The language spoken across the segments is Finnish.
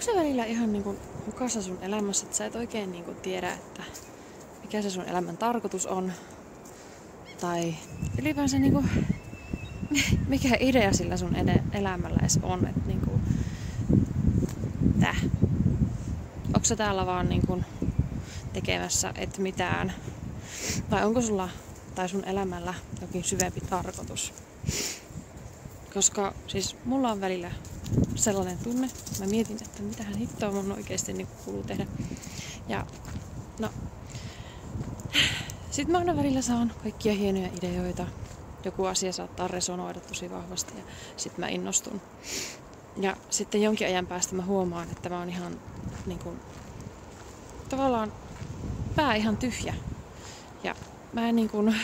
onko se välillä ihan niinku hukassa sun elämässä, että sä et oikein niinku tiedä, että mikä se sun elämän tarkoitus on? Tai ylipäänsä niinku, mikä idea sillä sun elämällä edes on? Että niinku, onko sä täällä vaan niinku tekemässä et mitään? Vai onko sulla tai sun elämällä jokin syvempi tarkoitus? Koska siis mulla on välillä sellainen tunne, mä mietin, että mitähän hittoa mun oikeesti niin kuuluu tehdä. Ja no, sit mä aina välillä saan kaikkia hienoja ideoita. Joku asia saattaa resonoida tosi vahvasti ja sit mä innostun. Ja sitten jonkin ajan päästä mä huomaan, että mä oon ihan niin kuin, tavallaan pää ihan tyhjä. Ja mä en niin kuin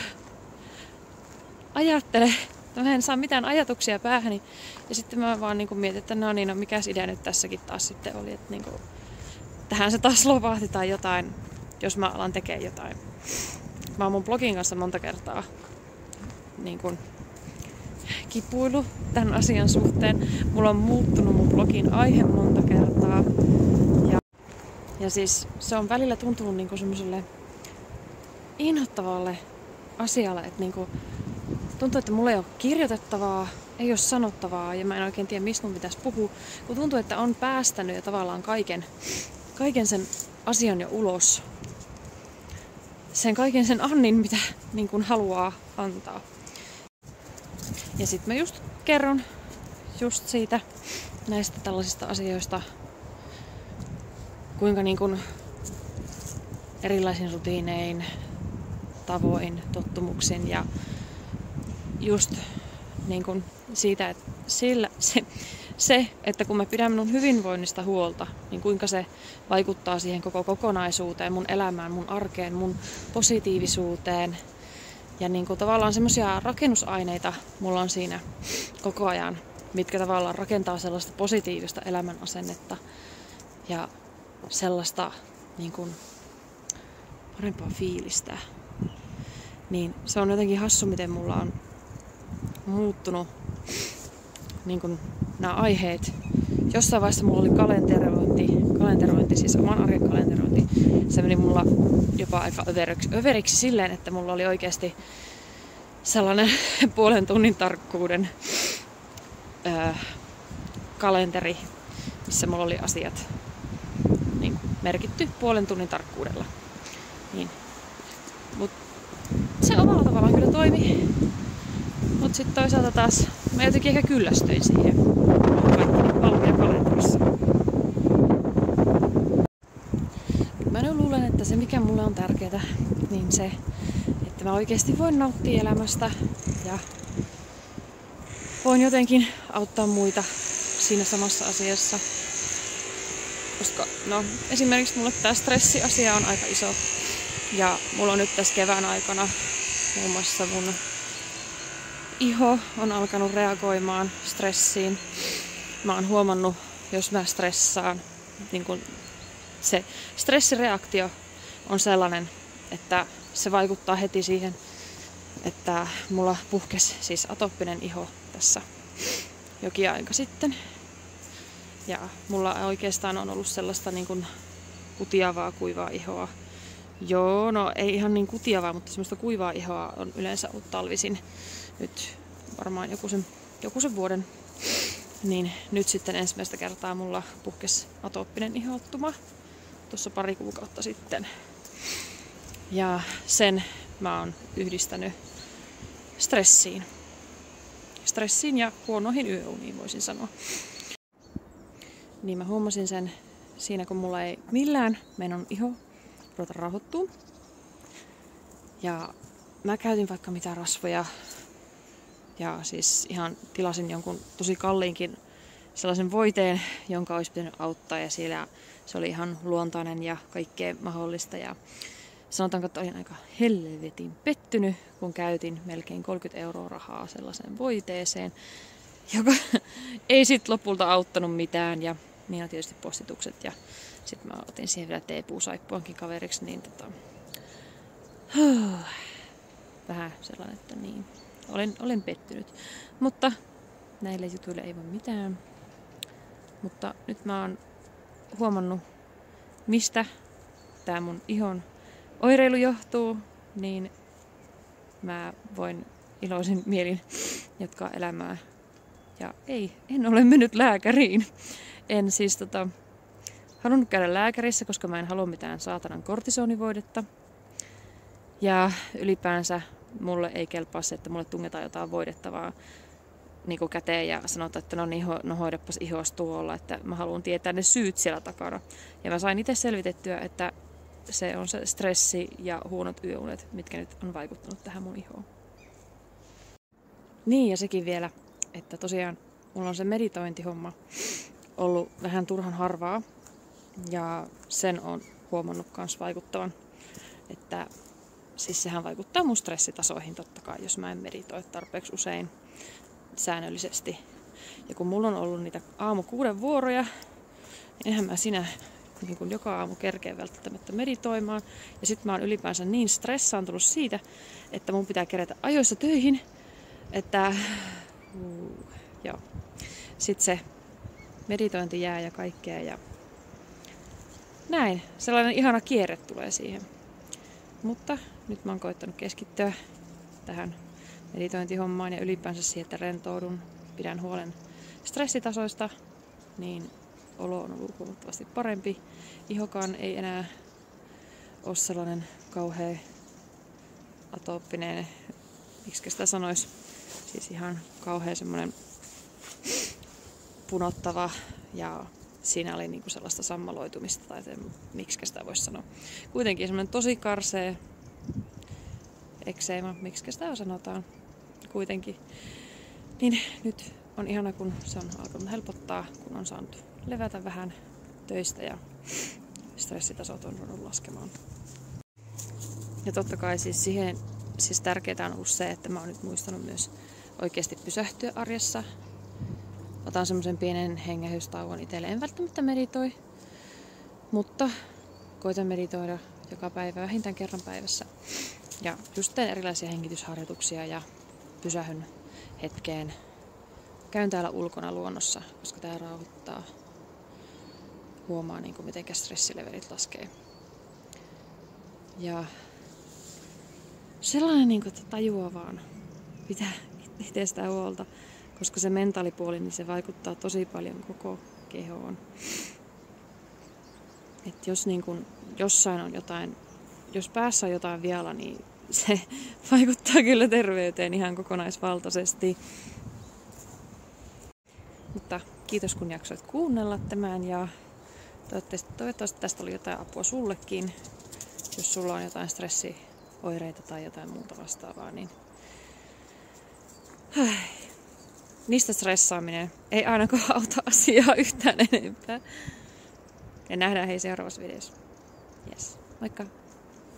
ajattele, mä en saa mitään ajatuksia päähäni. Ja sitten mä vaan niin kuin mietin, että no mikäs idea nyt tässäkin taas sitten oli. Että niin kuin, tähän se taas lopahti tai jotain, jos mä alan tekemään jotain. Mä oon mun blogin kanssa monta kertaa niin kuin kipuilu tämän asian suhteen. Mulla on muuttunut mun blogin aihe monta kertaa. Ja siis se on välillä tuntunut niinku semmoselle inhottavalle asialle, että niinku tuntuu, että mulla ei ole kirjoitettavaa, ei ole sanottavaa ja mä en oikein tiedä, mistä mun pitäisi puhua. Kun tuntuu, että on päästänyt ja tavallaan kaiken sen asian jo ulos. Kaiken sen annin, mitä niin kuin haluaa antaa. Ja sit mä just kerron just siitä näistä tällaisista asioista, kuinka niin kuin erilaisin rutiinein, tavoin, tottumuksin ja just niin kuin siitä, että että kun mä pidän mun hyvinvoinnista huolta, niin kuinka se vaikuttaa siihen koko kokonaisuuteen, mun elämään, mun arkeen, mun positiivisuuteen. Ja niin kuin tavallaan semmoisia rakennusaineita mulla on siinä koko ajan, mitkä tavallaan rakentaa sellaista positiivista elämän asennetta ja sellaista niin kuin parempaa fiilistä. Niin se on jotenkin hassu, miten mulla on muuttunut niin kuin nämä aiheet. Jossain vaiheessa mulla oli kalenterointi, siis oman arjen kalenterointi. Se meni mulla jopa aika överiksi silleen, että mulla oli oikeasti sellainen puolen tunnin tarkkuuden kalenteri, missä mulla oli asiat niin merkitty puolen tunnin tarkkuudella. Niin. Mut se omalla tavallaan kyllä toimi. Mut sit toisaalta taas mä jotenkin ehkä kyllästyin siihen. Kaikki valmiina kalenterissa. Mä nyt luulen, että se mikä mulle on tärkeää, niin se, että mä oikeesti voin nauttia elämästä ja voin jotenkin auttaa muita siinä samassa asiassa. Koska no, esimerkiksi mulle tää stressiasia on aika iso. Ja mulla on nyt tässä kevään aikana muun muassa mun iho on alkanut reagoimaan stressiin. Mä oon huomannut, jos mä stressaan, niin kun se stressireaktio on sellainen, että se vaikuttaa heti siihen, että mulla puhkesi siis atooppinen iho tässä jokin aika sitten. Ja mulla oikeastaan on ollut sellaista niin kuin kutiavaa, kuivaa ihoa. Joo, no ei ihan niin kutiavaa, mutta semmoista kuivaa ihoa on yleensä ollut talvisin. Nyt varmaan joku sen vuoden. Niin nyt sitten ensimmäistä kertaa mulla puhkesi atooppinen ihottuma tuossa pari kuukautta sitten. Ja sen mä oon yhdistänyt stressiin. Stressiin ja huonoihin yöuniin voisin sanoa. Niin mä huomasin sen siinä, kun mulla ei millään meidän iho ruveta rauhoittua. Ja mä käytin vaikka mitä rasvoja. Ja siis ihan tilasin jonkun tosi kalliinkin sellaisen voiteen, jonka olisi pitänyt auttaa. Ja siellä se oli ihan luontainen ja kaikkea mahdollista. Ja sanotaanko, että olin aika helvetin pettynyt, kun käytin melkein 30 € rahaa sellaiseen voiteeseen, joka ei sit lopulta auttanut mitään. Ja niin on tietysti postitukset. Ja sitten mä otin siihen vielä teepuusaippuankin kaveriksi. Niin vähän sellainen, että niin. Olen pettynyt. Mutta näille jutuille ei voi mitään. Mutta nyt mä oon huomannut, mistä tää mun ihon oireilu johtuu, niin mä voin iloisin mielin jatkaa elämää. Ja en ole mennyt lääkäriin. En siis halunnut käydä lääkärissä, koska mä en halua mitään saatanan kortisonivoidetta. Ja ylipäänsä mulle ei kelpaa se, että mulle tungetaan jotain voidettavaa niin kuin käteen ja sanotaan, että no hoidapas ihos tuolla, että mä haluan tietää ne syyt siellä takana. Ja mä sain itse selvitettyä, että se on se stressi ja huonot yöunet, mitkä nyt on vaikuttanut tähän mun ihoon. Niin ja sekin vielä, että tosiaan mulla on se meditointihomma ollut vähän turhan harvaa ja sen on huomannut kans vaikuttavan, että siis sehän vaikuttaa mun stressitasoihin totta kai, jos mä en meditoi tarpeeksi usein säännöllisesti. Ja kun mulla on ollut niitä aamu 6 vuoroja, niin eihän mä siinä niin kun joka aamu kerkeä välttämättä meditoimaan. Ja sit mä oon ylipäänsä niin stressaantunut siitä, että mun pitää kerätä ajoissa töihin, että joo. Sit se meditointi jää ja kaikkea ja näin. Sellainen ihana kierre tulee siihen. Mutta nyt mä oon koittanut keskittyä tähän meditointihommaan ja ylipäänsä siihen, että rentoudun, pidän huolen stressitasoista, niin olo on ollut huomattavasti parempi. Ihokaan ei enää ole sellainen kauhea atooppinen, miksi sitä sanoisi, siis ihan kauhea semmoinen punottava ja siinä oli niinku sellaista sammaloitumista tai miksi sitä voisi sanoa. Kuitenkin semmoinen tosi karsea ekseema, miksi sitä sanotaan kuitenkin. Niin nyt on ihana, kun se on alkanut helpottaa, kun on saanut levätä vähän töistä ja stressitasot on ruvennut laskemaan. Ja totta kai siis tärkeää on ollut se, että mä oon nyt muistanut myös oikeasti pysähtyä arjessa. Otan semmoisen pienen hengähdystauon itselle. En välttämättä meditoi, mutta koitan meditoida joka päivä vähintään kerran päivässä. Ja just teen erilaisia hengitysharjoituksia ja pysähyn hetkeen. Käyn täällä ulkona luonnossa, koska tää rauhoittaa. Huomaa miten stressilevelit laskee. Ja sellainen tajua vaan pitää itsestä huolta, koska se mentaalipuoli niin se vaikuttaa tosi paljon koko kehoon. Et jos jossain on jotain, jos päässä on jotain vialla, niin se vaikuttaa kyllä terveyteen ihan kokonaisvaltaisesti. Mutta kiitos kun jaksoit kuunnella tämän ja toivottavasti tästä oli jotain apua sullekin. Jos sulla on jotain stressioireita tai jotain muuta vastaavaa, niin niistä stressaaminen ei ainakaan auta asiaa yhtään enempää. Ja nähdään seuraavassa videossa. Yes. Moikka!